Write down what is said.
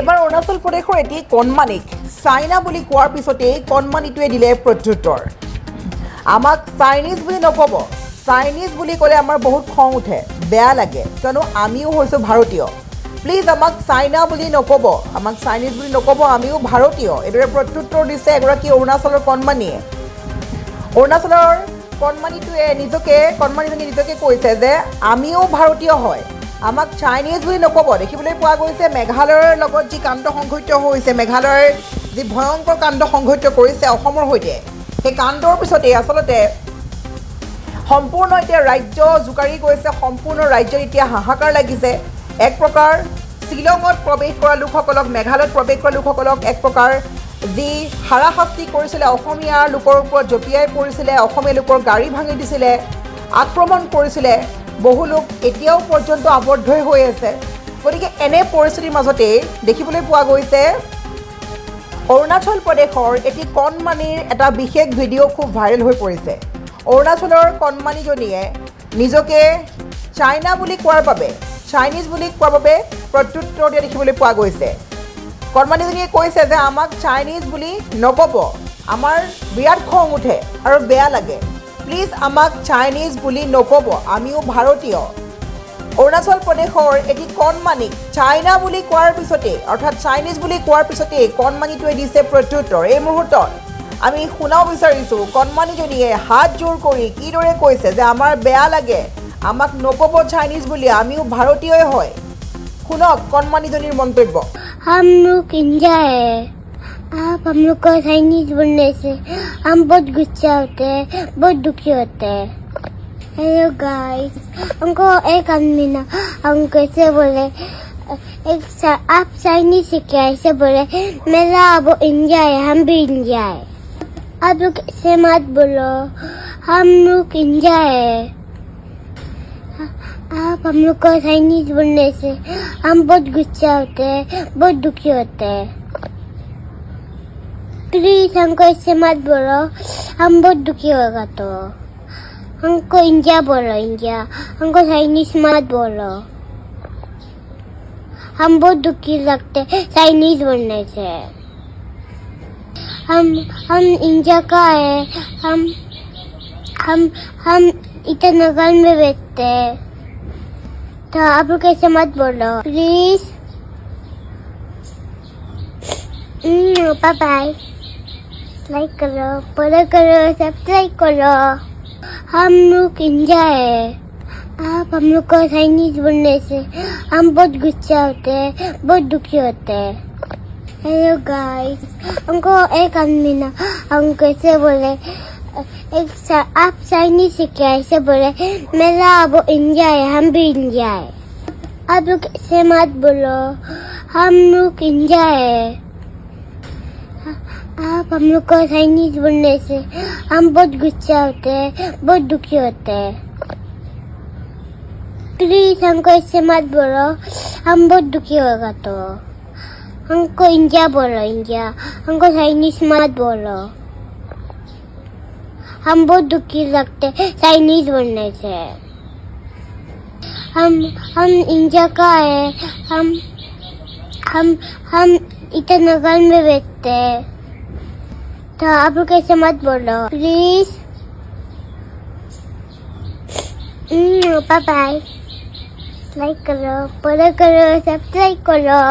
এইবাৰ অৰুণাচল প্ৰদেশৰ এটি কণমানিক চাইনা বুলি কোৱাৰ পিছতেই কণমানিটোৱে দিলে প্ৰত্যুত্তৰ। আমাক চাইনিজ বুলি নক'ব, চাইনিজ বুলি ক'লে আমাৰ বহুত খং উঠে, বেয়া লাগে, কিয়নো আমিও হৈছোঁ ভাৰতীয়। প্লিজ আমাক চাইনা বুলি নক'ব, আমাক চাইনিজ বুলি নক'ব, আমিও ভাৰতীয়। এইদৰে প্ৰত্যুত্তৰ দিছে এগৰাকী অৰুণাচলৰ কণমানিয়ে। অৰুণাচলৰ কণমানিজনীয়ে নিজকে কৈছে যে আমিও ভাৰতীয় হয়, আমাক চাইনিজ বুলি নক'ব। দেখিবলৈ পোৱা গৈছে মেঘালয়ৰ লগত যি কাণ্ড সংঘটিত হৈছে, মেঘালয়ৰ যি ভয়ংকৰ কাণ্ড সংঘটিত কৰিছে অসমৰ সৈতে, সেই কাণ্ডৰ পিছতেই আচলতে সম্পূৰ্ণ এতিয়া ৰাজ্য জোকাৰি গৈছে, সম্পূৰ্ণ ৰাজ্যত এতিয়া হাহাকাৰ লাগিছে। এক প্ৰকাৰ শ্বিলঙত প্ৰৱেশ কৰা লোকসকলক, মেঘালয়ত প্ৰৱেশ কৰা লোকসকলক এক প্ৰকাৰ যি হাৰাশাস্তি কৰিছিলে, অসমীয়া লোকৰ ওপৰত জঁপিয়াই পৰিছিলে, অসমীয়া লোকৰ গাড়ী ভাঙি দিছিলে, আক্ৰমণ কৰিছিলে, বহু লোক এতিয়াও পৰ্যন্ত আবদ্ধই হৈ আছে। গতিকে এনে পৰিস্থিতিৰ মাজতেই দেখিবলৈ পোৱা গৈছে অৰুণাচল প্ৰদেশৰ এটি কণমানিৰ এটা বিশেষ ভিডিঅ' খুব ভাইৰেল হৈ পৰিছে। অৰুণাচলৰ কণমানিজনীয়ে নিজকে চাইনা বুলি কোৱাৰ বাবে, চাইনিজ বুলি কোৱাৰ বাবে প্ৰত্যুত্তৰ দিয়া দেখিবলৈ পোৱা গৈছে। কণমানিজনীয়ে কৈছে যে আমাক চাইনিজ বুলি নক'ব, আমাৰ বিৰাট খং উঠে আৰু বেয়া লাগে। প্লিজ আমাক চাইনিজ বুলি নক'ব, আমিও ভাৰতীয়। অৰুণাচল প্ৰদেশৰ এটি কণমানিক চাইনা বুলি কোৱাৰ পিছতেই, অৰ্থাৎ চাইনিজ বুলি কোৱাৰ পিছতেই কণমানিটোৱে দিছে প্ৰত্যুত্তৰ। এই মুহূৰ্তত আমি শুনাব বিচাৰিছোঁ কণমানিজনীয়ে হাত জোৰ কৰি কিদৰে কৈছে যে আমাৰ বেয়া লাগে, আমাক নক'ব চাইনিজ বুলি, আমিও ভাৰতীয়ই হয়। শুনক কণমানিজনীৰ মন্তব্য। हम लोग इंडिया है, आप हम लोग को चाइनीज बोलने से हम बहुत गुस्सा होते हैं, बहुत दुखी होते हैं। हेलो गाइस, हमको एक आदमी ना हमको ऐसे बोले, आप चाइनीज से क्या ऐसे बोले, मेरा वो इंडिया है, हम भी इंडिया है। आप लोग ऐसे मत बोलो, हम लोग इंडिया है, आप हम लोग को चाइनीज बोलने से हम बहुत गुस्सा होते हैं, बहुत दुखी होते हैं। प्लीज हमको ऐसे मत बोलो, हम बहुत दुखी होगा तो। हमको इंडिया बोलो, इंडिया, हमको चाइनीज मत बोलो। हम बहुत दुखी लगते चाइनीज बोलने से। हम इंडिया का है, हम ईटानगर में बैठते हैं, तो आप लोग ऐसे मत बोलो प्लीज। बाय बाय, लाइक करो, फॉलो करो, सब्सक्राइब करो। हम लोग इंडिया है, आप हम लोग को चाइनीज बोलने से हम बहुत गुस्सा होते हैं, बहुत दुखी होते हैं। हेलो गाइस, हमको एक आदमी ना हमको ऐसे बोले, आप चाइनीज से क्या ऐसे बोले, मेरा वो इंडिया है, हम भी इंडिया है। आप लोग ऐसे मत बोलो, हम लोग इंडिया है, आप हम लोग को चाइनीज बोलने से हम बहुत गुस्सा होते हैं, बहुत दुखी होते हैं। प्लीज हमको ऐसे मत बोलो, हम बहुत दुखी होगा तो। हमको इंडिया बोलो, इंडिया, हमको चाइनीज मत बोलो। हम बहुत दुखी लगते चाइनीज बोलने से। हम इंडिया का है, हम ईटानगर में बैठते हैं, तो आप लोग ऐसे मत बोलो प्लीज। बाय बाय, लाइक करो, फॉलो करो, सब्सक्राइब करो।